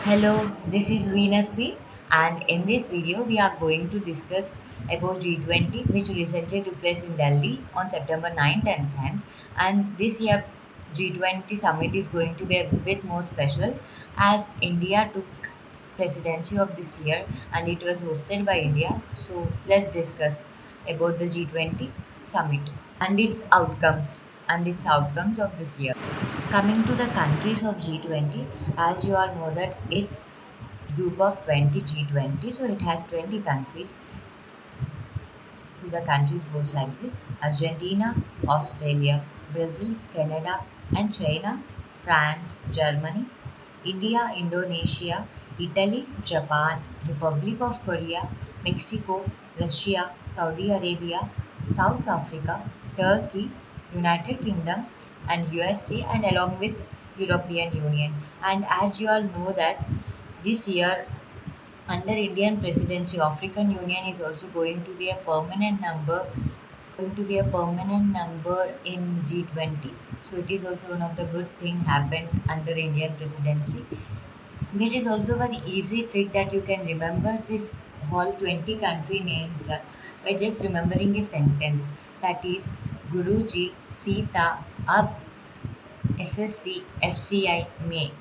Hello, this is Venusvi, and in this video we are going to discuss about G20, which recently took place in Delhi on September 9th and 10th. And this year G20 summit is going to be a bit more special as India took presidency of this year and it was hosted by India. So let's discuss about the G20 summit and its outcomes of this year. Coming to the countries of G20, as you all know that it's group of 20 G20, so it has 20 countries. So the countries goes like this: Argentina, Australia, Brazil, Canada, and China, France, Germany, India, Indonesia, Italy, Japan, Republic of Korea, Mexico, Russia, Saudi Arabia, South Africa, Turkey, United Kingdom, and USA, and along with European Union. And as you all know that this year under Indian presidency, African Union is also going to be a permanent number in G20. So it is also one of the good thing happened under Indian presidency. There is also one easy trick that you can remember this whole 20 country names by just remembering a sentence, that is Guruji, Sita, Ab, SSC, FCI, May.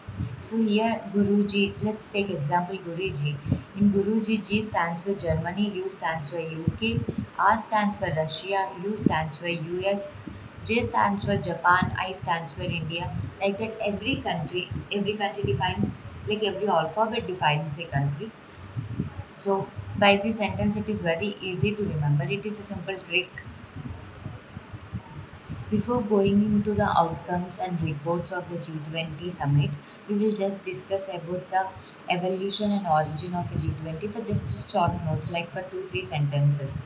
So here Guruji, let's take example Guruji. In Guruji, G stands for Germany, U stands for UK, R stands for Russia, U stands for US, J stands for Japan, I stands for India. Like that, every country defines, like every alphabet defines a country. So by this sentence, it is very easy to remember. It is a simple trick. Before going into the outcomes and reports of the G20 summit, we will just discuss about the evolution and origin of a G20 for just short notes, like for 2 3 sentences.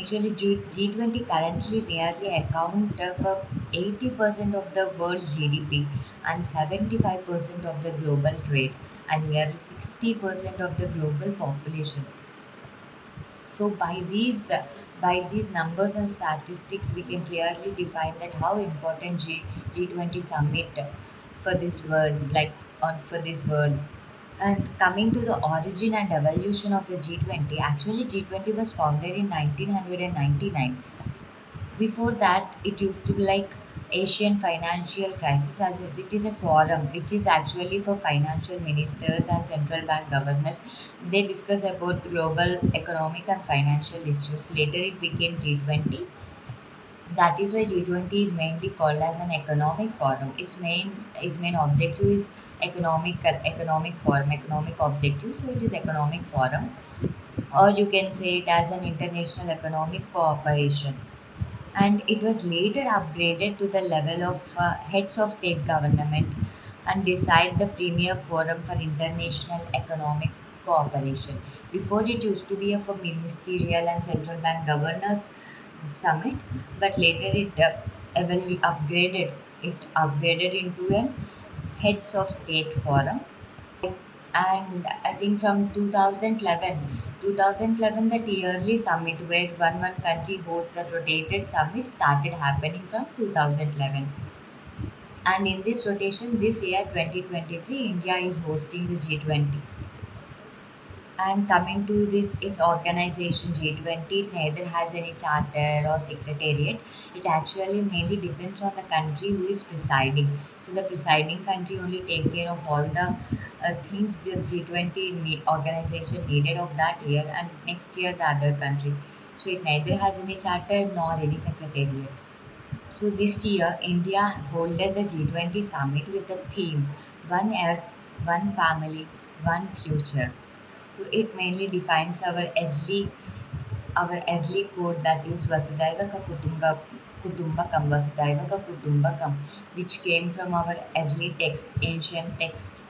Actually, G20 currently nearly account for 80% of the world GDP and 75% of the global trade and nearly 60% of the global population. So by these numbers and statistics, we can clearly define that how important G20 summit for this world, like on for this world. And coming to the origin and evolution of the G20, actually G20 was founded in 1999. Before that, it used to be like Asian financial crisis, as it is a forum which is actually for financial ministers and central bank governors. They discuss about global economic and financial issues. Later, it became G20. That is why G20 is mainly called as an economic forum. Its main objective is economic forum, economic objective. So it is economic forum, or you can say it as an international economic cooperation. And it was later upgraded to the level of heads of state government and decide the premier forum for international economic cooperation. Before, it used to be a for ministerial and central bank governors summit, but later it upgraded into a heads of state forum. And I think from 2011, that yearly summit where one country hosts the rotated summit started happening from 2011. And in this rotation, this year 2023, India is hosting the G20. And coming to this, its organization G20 neither has any charter or secretariat. It actually mainly depends on the country who is presiding. So the presiding country only take care of all the things the G20 organization needed of that year, and next year the other country. So it neither has any charter nor any secretariat. So this year, India hosted the G20 summit with the theme One Earth, One Family, One Future. So it mainly defines our early code, that is Vasudhaiva Ka Kutumbakam, which came from our early text, ancient text.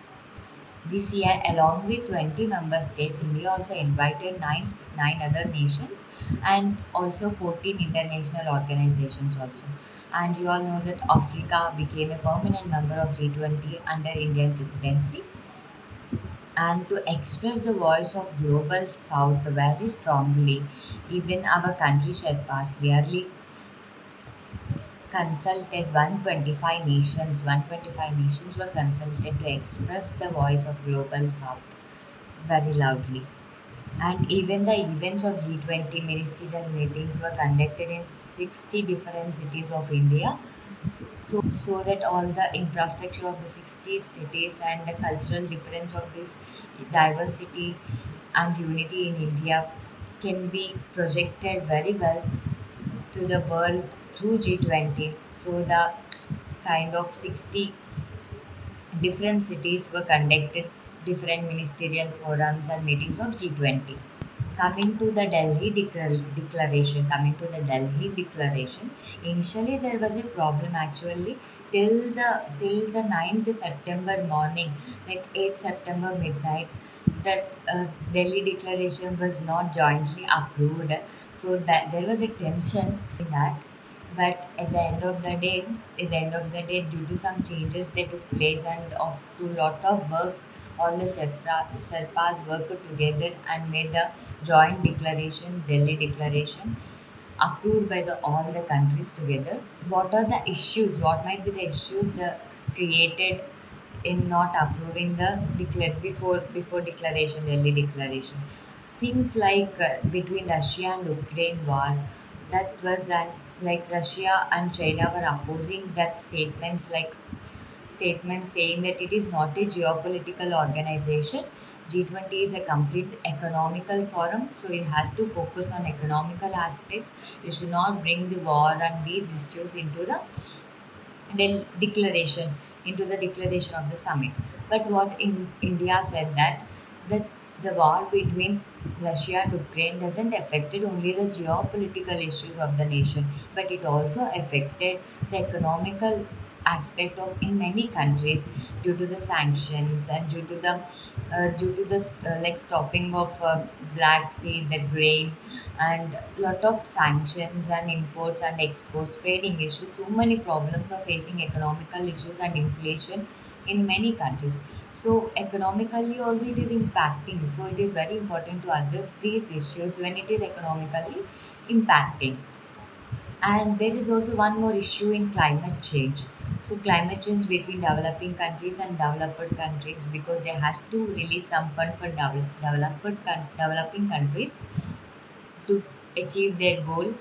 This year, along with 20 member states, India also invited nine other nations and also 14 international organizations also. And you all know that Africa became a permanent member of G20 under Indian presidency. And to express the voice of global south very strongly, even our country Sherpas rarely consulted 125 nations. 125 nations were consulted to express the voice of global south very loudly. And even the events of G20 ministerial meetings were conducted in 60 different cities of India, so that all the infrastructure of the 60 cities and the cultural difference of this diversity and unity in India can be projected very well to the world through G20. So the kind of 60 different cities were conducted different ministerial forums and meetings of G20. Coming to the Delhi Declaration, initially there was a problem actually till the 9th September morning, like 8th September midnight, that Delhi Declaration was not jointly approved. So that there was a tension in that. But at the end of the day, due to some changes that took place and of to lot of work, all the Sherpas worked together and made the joint declaration, Delhi Declaration, approved by all the countries together. What are the issues? What might be the issues created in not approving the before declaration, Delhi Declaration? Things like between Russia and Ukraine war, that was an like Russia and China were opposing that statements saying that it is not a geopolitical organization. G20 is a complete economical forum, so it has to focus on economical aspects. You should not bring the war and these issues declaration into the declaration of the summit. But what in India said that the the war between Russia and Ukraine doesn't affected only the geopolitical issues of the nation, but it also affected the economical aspect of in many countries due to the sanctions and due to the like stopping of Black Sea, the grain, and lot of sanctions and imports and exports, trading issues. So many problems are facing economical issues and inflation in many countries. So economically also it is impacting. So it is very important to address these issues when it is economically impacting. And there is also one more issue in climate change. So climate change between developing countries and developed countries, because they has to release some fund for developing countries to achieve their goal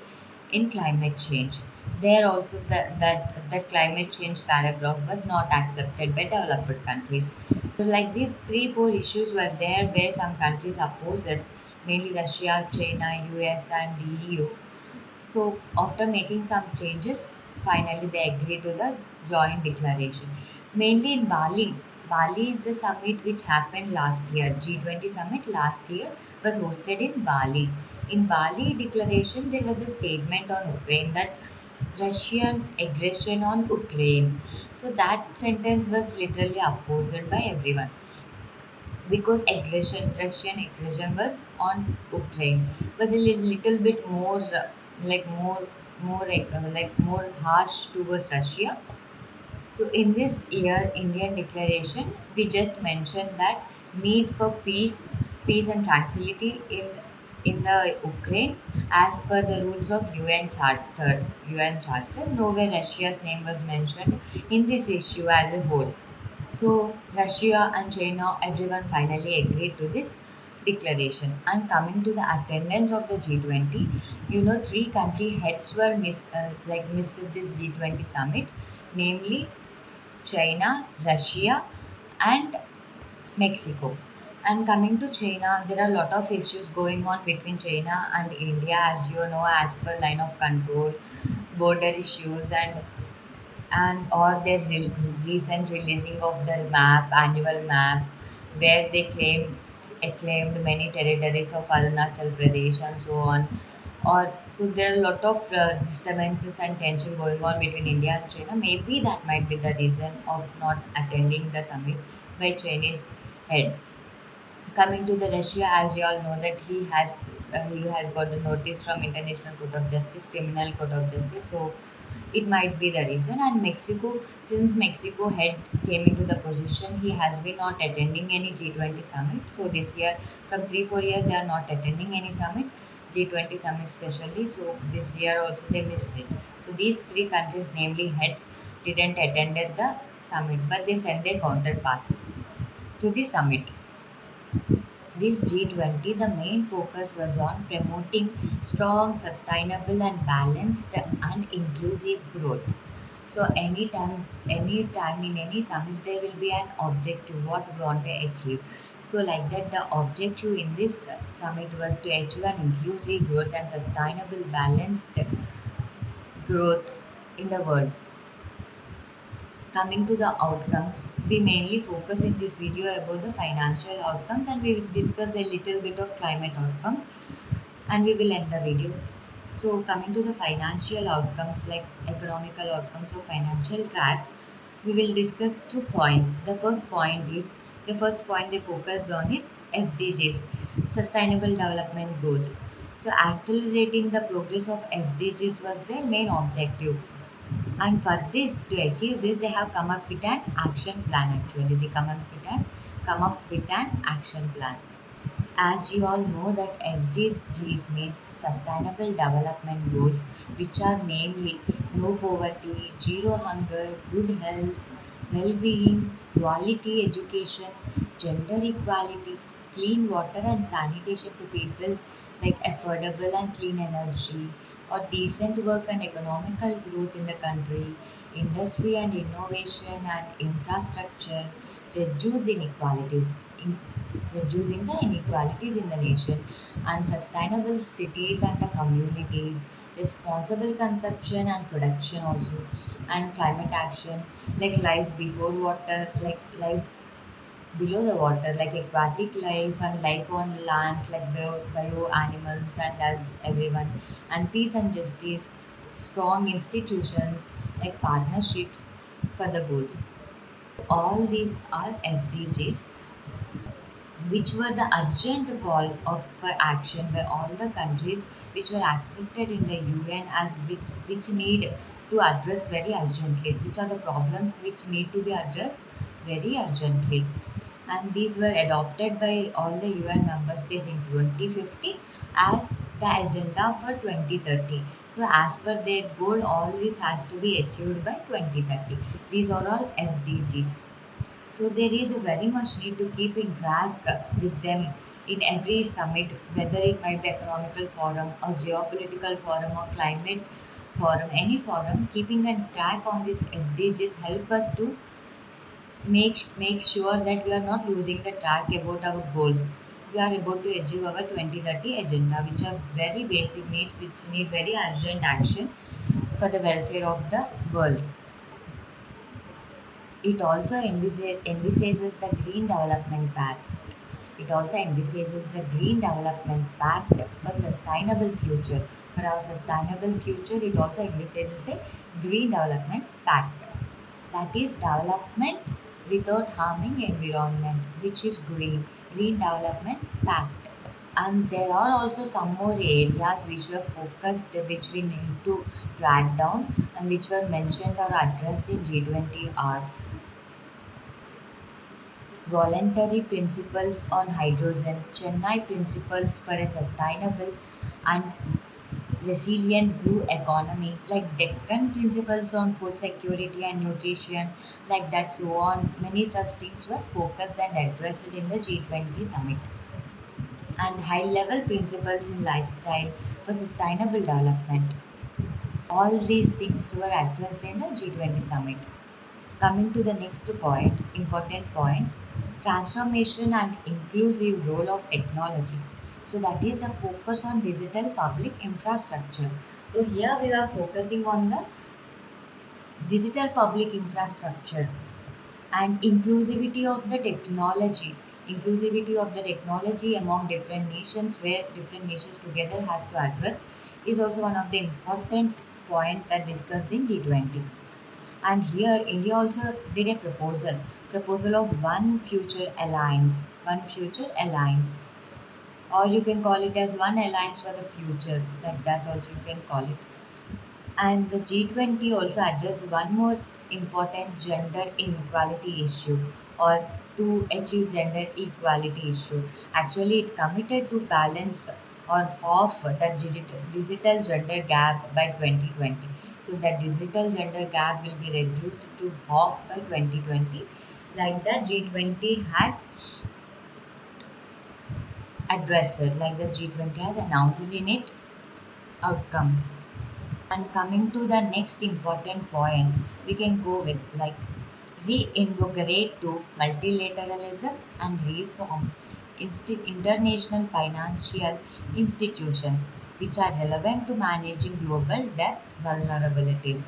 in climate change. There also that climate change paragraph was not accepted by developed countries. So like these three four issues were there where some countries opposed it, mainly Russia, China, US, and the EU. So after making some changes, finally they agreed to the joint declaration. Mainly in Bali. Bali is the summit which happened last year. G20 summit last year was hosted in Bali. In Bali declaration, there was a statement on Ukraine that Russian aggression on Ukraine. So that sentence was literally opposed by everyone, because Russian aggression was on Ukraine was a little bit more like more harsh towards Russia. So in this year Indian declaration, we just mentioned that need for peace and tranquility in the Ukraine as per the rules of UN Charter. UN Charter. Nowhere Russia's name was mentioned in this issue as a whole. So Russia and China, everyone finally agreed to this declaration. And coming to the attendance of the G20, three country heads were missed this G20 summit, namely China, Russia, and Mexico. And coming to China, there are a lot of issues going on between China and India, as you know, as per line of control, border issues, and or their recent releasing of their annual map, where they claimed many territories of Arunachal Pradesh and so on. Or so there are a lot of disturbances and tension going on between India and China. Maybe that might be the reason of not attending the summit by Chinese head. Coming to the Russia, as you all know that he has got a notice from International Court of Justice, Criminal Court of Justice. So it might be the reason. And Mexico, since Mexico head came into the position, he has been not attending any G20 summit. So this year, from 3 4 years, they are not attending any summit. G20 summit specially. So this year also they missed it. So these three countries, namely heads, didn't attend the summit, but they sent their counterparts to the summit. This G20, the main focus was on promoting strong, sustainable, and balanced and inclusive growth. So anytime in any summits, there will be an objective what we want to achieve. So like that, the objective in this summit was to achieve an inclusive growth and sustainable, balanced growth in the world. Coming to the outcomes, we mainly focus in this video about the financial outcomes, and we will discuss a little bit of climate outcomes, and we will end the video. So coming to the financial outcomes, like economical outcomes or financial track, we will discuss 2 points. The first point they focused on is SDGs, Sustainable Development Goals. So accelerating the progress of SDGs was their main objective, and for this, to achieve this, they have come up with an action plan. Actually, they come up with an action plan. As you all know that SDGs means Sustainable Development Goals, which are namely no poverty, zero hunger, good health, well-being, quality education, gender equality, clean water and sanitation to people, like affordable and clean energy, or decent work and economical growth in the country, industry and innovation and infrastructure, reduce inequalities. Reducing the inequalities in the nation, and sustainable cities and the communities, responsible consumption and production also, and climate action, like life before water, like life below the water, like aquatic life and life on land, like bio animals and as everyone, and peace and justice, strong institutions, like partnerships for the goals. All these are SDGs, which were the urgent call of for action by all the countries, which were accepted in the UN as which need to address very urgently, which are the problems which need to be addressed very urgently. And these were adopted by all the UN member states in 2050 as the agenda for 2030. So as per their goal, all this has to be achieved by 2030. These are all SDGs. So there is a very much need to keep in track with them in every summit, whether it might be economical forum or geopolitical forum or climate forum, any forum. Keeping a track on this SDGs help us to make sure that we are not losing the track about our goals. We are about to achieve our 2030 agenda, which are very basic needs which need very urgent action for the welfare of the world. It also envisages the Green Development Pact. It also envisages the Green Development Pact for sustainable future. For our sustainable future, it also envisages a Green Development Pact. That is development without harming environment, which is green. Green Development Pact. And there are also some more areas which were focused, which we need to track down and which were mentioned or addressed in G20 are voluntary principles on hydrogen, Chennai principles for a sustainable and resilient blue economy, like Deccan principles on food security and nutrition, like that, so on. Many such things were focused and addressed in the G20 summit. And high level principles in lifestyle for sustainable development. All these things were addressed in the G20 summit. Coming to the next point, important point, transformation and inclusive role of technology. So that is the focus on digital public infrastructure. So here we are focusing on the digital public infrastructure and inclusivity of the technology among different nations, where different nations together has to address, is also one of the important point that discussed in G20. And here India also did a proposal of one future alliance, or you can call it as one alliance for the future, like that also you can call it. And the G20 also addressed one more important gender inequality issue, or to achieve gender equality issue. Actually, it committed to balance or half the digital gender gap by 2020. So the digital gender gap will be reduced to half by 2020, like the G20 had addressed it, like the G20 has announced in its outcome. And coming to the next important point, we can go with like reinvigorate to multilateralism and reform international financial institutions which are relevant to managing global debt vulnerabilities.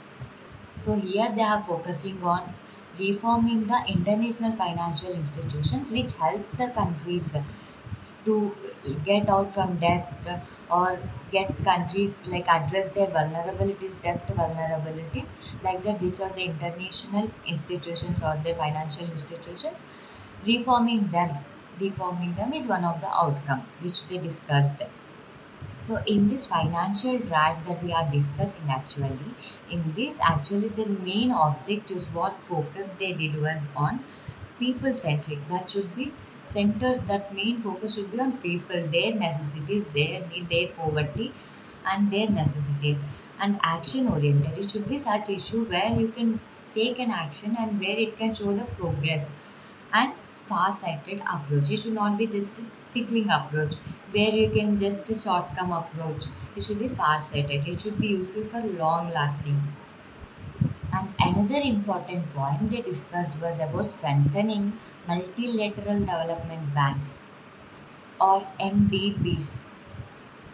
So here they are focusing on reforming the international financial institutions which help the countries to get out from debt, or get countries like address their vulnerabilities, debt vulnerabilities, like that, which are the international institutions or the financial institutions. Reforming them reforming them is one of the outcome which they discussed. So in this financial track that we are discussing, actually, in this actually the main objectives, what focus they did was on people centric. That should be centered. That main focus should be on people, their necessities, their need, their poverty, and their necessities, and action oriented. It should be such issue where you can take an action and where it can show the progress, and far-sighted approach. It should not be just a tickling approach where you can just the short-term approach. It should be far-sighted. It should be useful for long-lasting. And another important point they discussed was about strengthening multilateral development banks, or MDBs,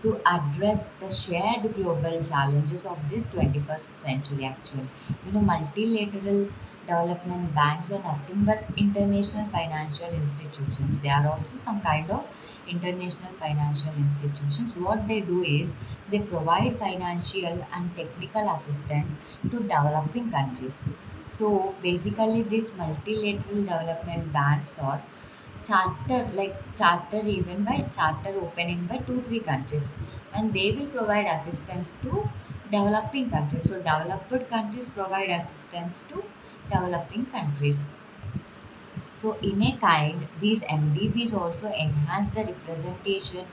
to address the shared global challenges of this 21st century. Actually, multilateral development banks are nothing but international financial institutions. They are also some kind of international financial institutions. What they do is they provide financial and technical assistance to developing countries. So basically these multilateral development banks are charter even by charter opening by 2 3 countries, and they will provide assistance to developing countries. So developed countries provide assistance to developing countries. So in a kind, these MDBs also enhance the representation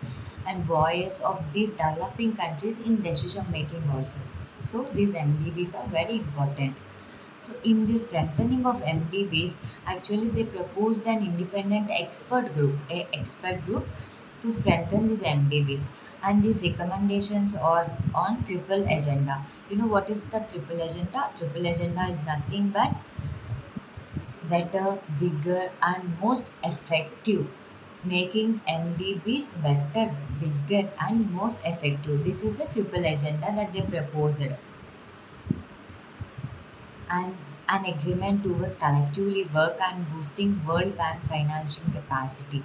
and voice of these developing countries in decision making also. So these MDBs are very important. So in the strengthening of MDBs, actually they proposed an independent expert group to strengthen these MDBs, and these recommendations are on triple agenda. You know what is the triple agenda? Triple agenda is nothing but better, bigger, and most effective, making MDBs better, bigger, and most effective. This is the triple agenda that they proposed, and an agreement towards collectively work and boosting World Bank financing capacity.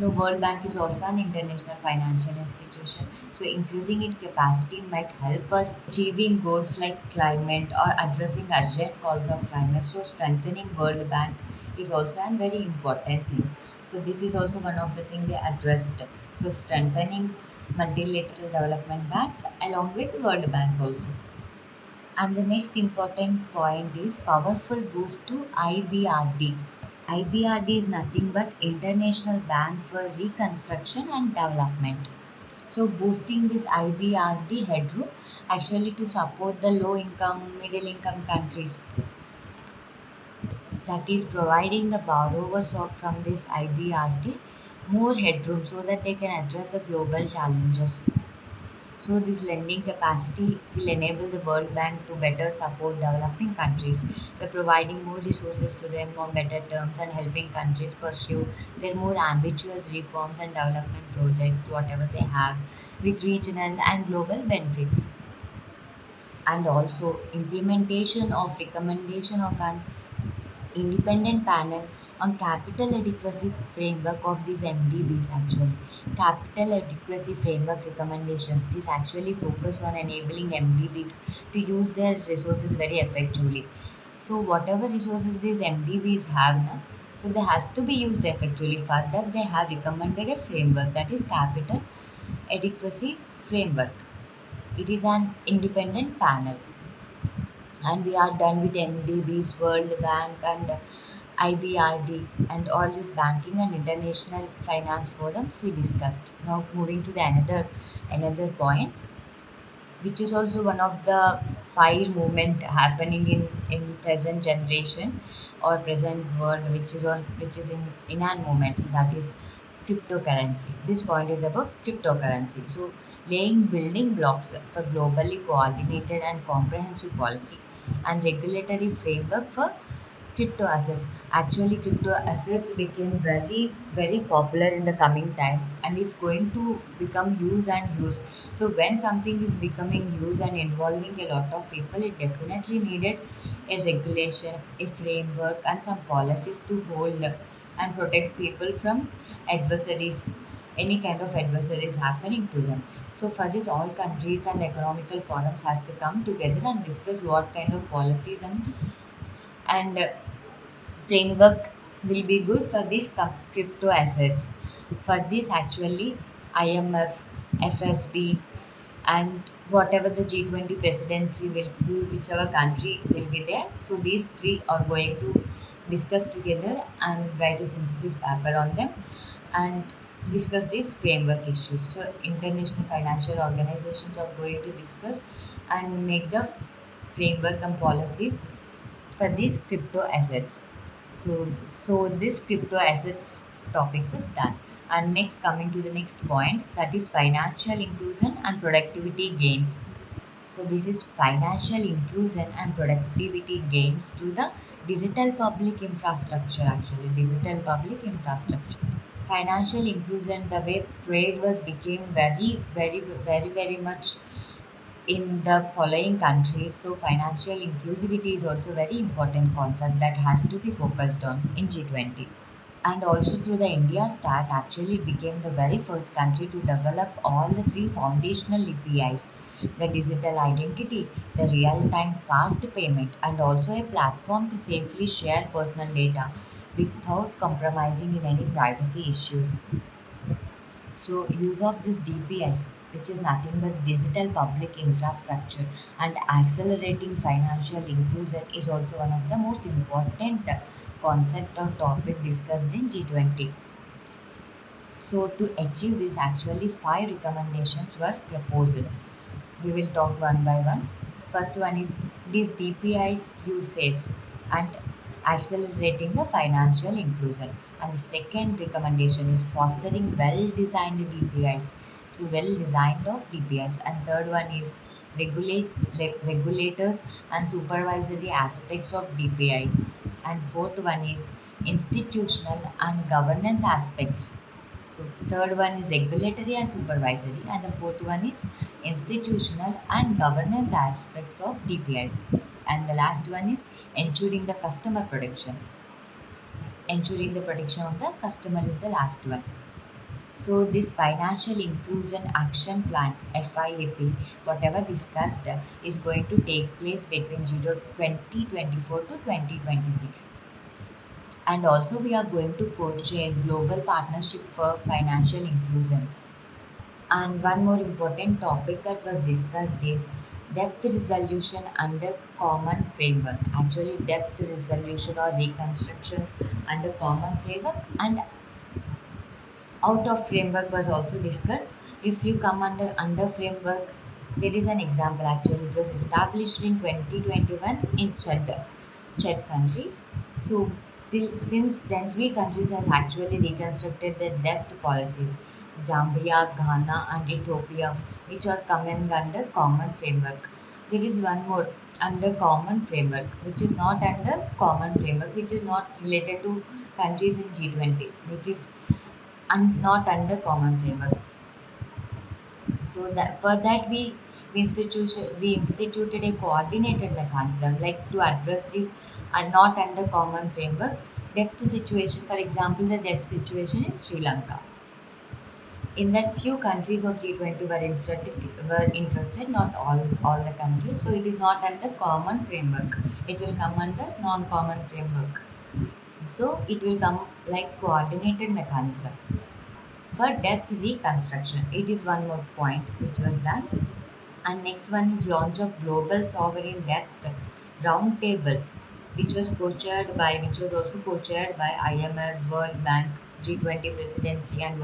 World Bank is also an international financial institution, so increasing its capacity might help us achieving goals like climate or addressing urgent calls of climate. So strengthening World Bank is also a very important thing. So this is also one of the things they addressed. So strengthening multilateral development banks along with World Bank also. And the next important point is powerful boost to IBRD. IBRD is nothing but International Bank for Reconstruction and Development. So boosting this IBRD headroom actually to support the low income, middle income countries, that is providing the borrowers from this IBRD more headroom so that they can address the global challenges. So this lending capacity will enable the World Bank to better support developing countries by providing more resources to them on better terms and helping countries pursue their more ambitious reforms and development projects, whatever they have, with regional and global benefits. And also implementation of recommendation of an independent panel on capital adequacy framework of these MDBs. Actually, capital adequacy framework recommendations, this actually focus on enabling MDBs to use their resources very effectively. So whatever resources these MDBs have now, so they has to be used effectively. For that they have recommended a framework, that is capital adequacy framework. It is an independent panel, and we are done with MDBs, World Bank, and IBRD, and all these banking and international finance forums we discussed. Now moving to the another point, which is also one of the fire movement happening in present generation or present world, which is in an moment, that is cryptocurrency. This point is about cryptocurrency. So laying building blocks for globally coordinated and comprehensive policy and regulatory framework for crypto assets. Actually, crypto assets became very popular in the coming time, and it's going to become use and use. So when something is becoming use and involving a lot of people, it definitely needed a regulation, a framework, and some policies to hold and protect people from adversaries, any kind of adversaries happening to them. So for this, all countries and economical forums has to come together and discuss what kind of policies and framework will be good for these crypto assets. For this, actually, IMF, FSB, and whatever the G20 presidency will do, whichever country will be there. So these three are going to discuss together and write a synthesis paper on them and discuss these framework issues. So international financial organizations are going to discuss and make the framework and policies for these crypto assets. So this crypto assets topic was done. And next, coming to the next point, that is financial inclusion and productivity gains. So this is financial inclusion and productivity gains through the digital public infrastructure. Actually, digital public infrastructure. Financial inclusion, the way trade was became very much in the following countries. So financial inclusivity is also very important concept that has to be focused on in G20. And also through the India stack actually became the very first country to develop all the three foundational APIs, the digital identity, the real-time fast payment, and also a platform to safely share personal data without compromising in any privacy issues. So use of this DPS, which is nothing but digital public infrastructure, and accelerating financial inclusion is also one of the most important concept or topic discussed in G20. So to achieve this, actually five recommendations were proposed. We will talk one by one. First one is these DPIs uses and accelerating the financial inclusion. And the second recommendation is fostering well-designed DPIs. So well-designed of DPIs. And third one is regulators and supervisory aspects of DPI. And fourth one is institutional and governance aspects. So third one is regulatory and supervisory, and the fourth one is institutional and governance aspects of DPIs. And the last one is ensuring the customer protection. Ensuring the protection of the customer is the last one. So this financial inclusion action plan FIAP, whatever discussed, is going to take place between 2024 to 2026. And also we are going to co-chair global partnership for financial inclusion. And one more important topic that was discussed is debt resolution under common framework. Actually, debt resolution or reconstruction under common framework and out of framework was also discussed. If you come under framework, there is an example. Actually, it was established in 2021 in Chad country. So since then, three countries has actually reconstructed their debt policies: Zambia, Ghana, and Ethiopia, which are coming under common framework. There is one more under common framework, which is not under common framework, which is not related to countries in G20, which is not under common framework. So that for that we instituted a coordinated mechanism like to address this and not under common framework depth situation. For example, the depth situation in Sri Lanka. In that, few countries of G20 were interested, not all the countries. So it is not under common framework. It will come under non-common framework. So it will come like coordinated mechanism. For depth reconstruction, it is one more point which was done. And next one is launch of global sovereign debt roundtable which was also co-chaired by IMF, World Bank, G20 presidency, and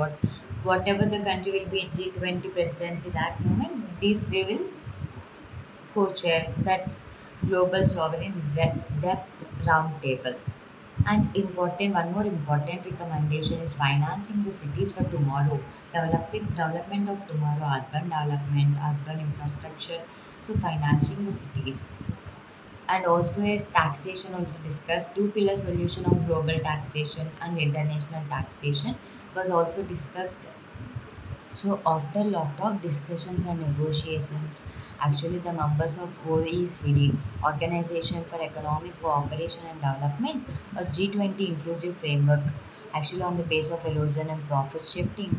whatever the country will be in G20 presidency that moment, these three will co-chair that global sovereign debt roundtable. And one more important recommendation is financing the cities for tomorrow, developing development of tomorrow, urban development, urban infrastructure. So financing the cities. And also a taxation also discussed. Two pillar solution on global taxation and international taxation was also discussed. So after lot of discussions and negotiations, actually the members of OECD, Organization for Economic Cooperation and Development, or G20 inclusive framework, actually on the base of erosion and profit shifting,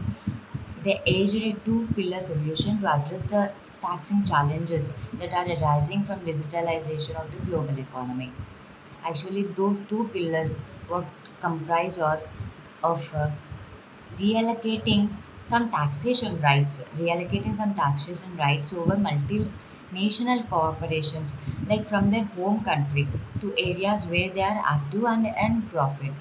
they urged a two-pillar solution to address the taxing challenges that are arising from digitalization of the global economy. Actually, those two pillars what comprise or of reallocating some taxation rights over multinational corporations, like from their home country to areas where they are active and profit.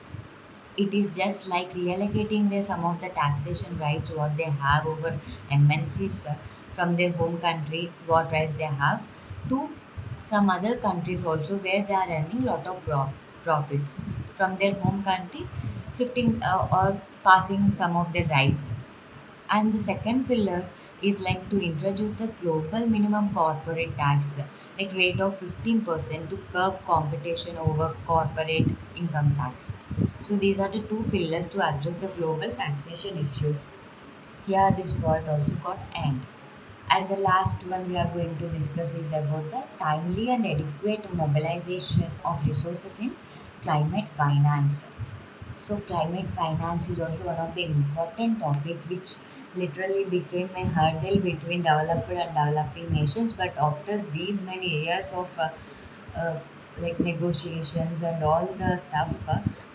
It is just like reallocating some of the taxation rights what they have over MNCs from their home country, what rights they have, to some other countries also where they are earning lot of profits from their home country, shifting or passing some of their rights. And the second pillar is like to introduce the global minimum corporate tax, like rate of 15% to curb competition over corporate income tax. So these are the two pillars to address the global taxation issues. Here this part also got end. And the last one we are going to discuss is about the timely and adequate mobilization of resources in climate finance. So climate finance is also one of the important topic which literally became a hurdle between developed and developing nations. But after these many years of uh, like negotiations and all the stuff,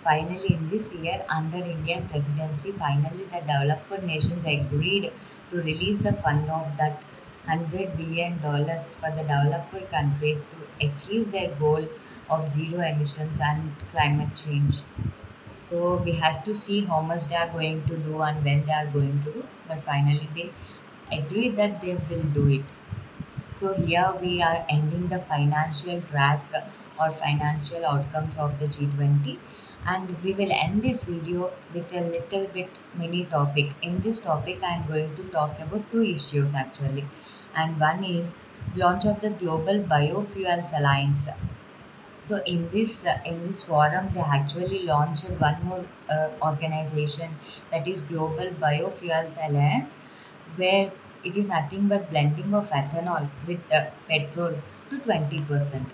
finally in this year under Indian presidency, finally the developed nations agreed to release the fund of that $100 billion for the developed countries to achieve their goal of zero emissions and climate change. So we has to see how much they are going to do and when they are going to do. But finally they agree that they will do it. So here we are ending the financial track or financial outcomes of the G20, and we will end this video with a little bit mini topic. In this topic I am going to talk about two issues actually, and one is launch of the Global Biofuels Alliance. So in this forum, they actually launched one more organization, that is Global Biofuels Alliance, where it is nothing but blending of ethanol with petrol to 20%.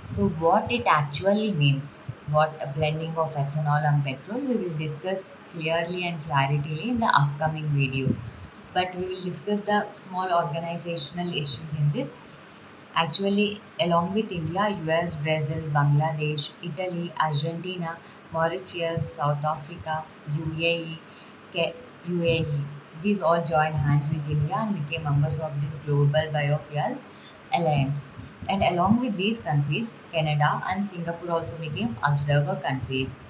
So what it actually means, what a blending of ethanol and petrol, we will discuss clearly and clarity in the upcoming video. But we will discuss the small organizational issues in this. Actually, along with India, US, Brazil, Bangladesh, Italy, Argentina, Mauritius, South Africa, UAE, UAE, these all joined hands with India and became members of this Global Biofuel Alliance. And along with these countries, Canada and Singapore also became observer countries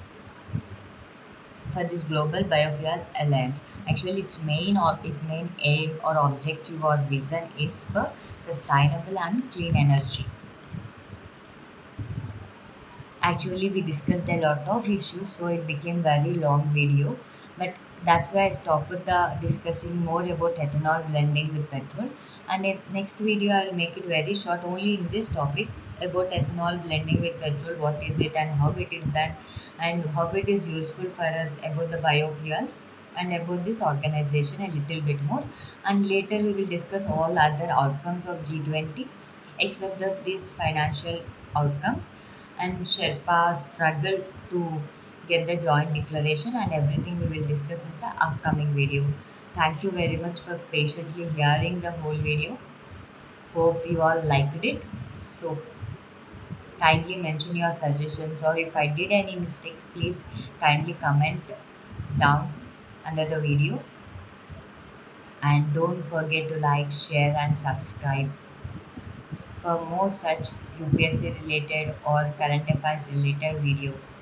for this Global Biofuel Alliance. Actually, its main aim or objective or vision is for sustainable and clean energy. Actually, we discussed a lot of issues, so it became very long video. But that's why I stopped with the discussing more about ethanol blending with petrol. And in next video, I will make it very short, only in this topic about ethanol blending with petrol. What is it and how it is done, and how it is useful for us about the biofuels, and about this organization a little bit more. And later we will discuss all other outcomes of G20, except these financial outcomes, and Sherpa struggled to get the joint declaration, and everything we will discuss in the upcoming video. Thank you very much for patiently hearing the whole video. Hope you all liked it. So kindly mention your suggestions, or if I did any mistakes, please kindly comment down under the video, and don't forget to like, share and subscribe for more such UPSC related or current affairs related videos.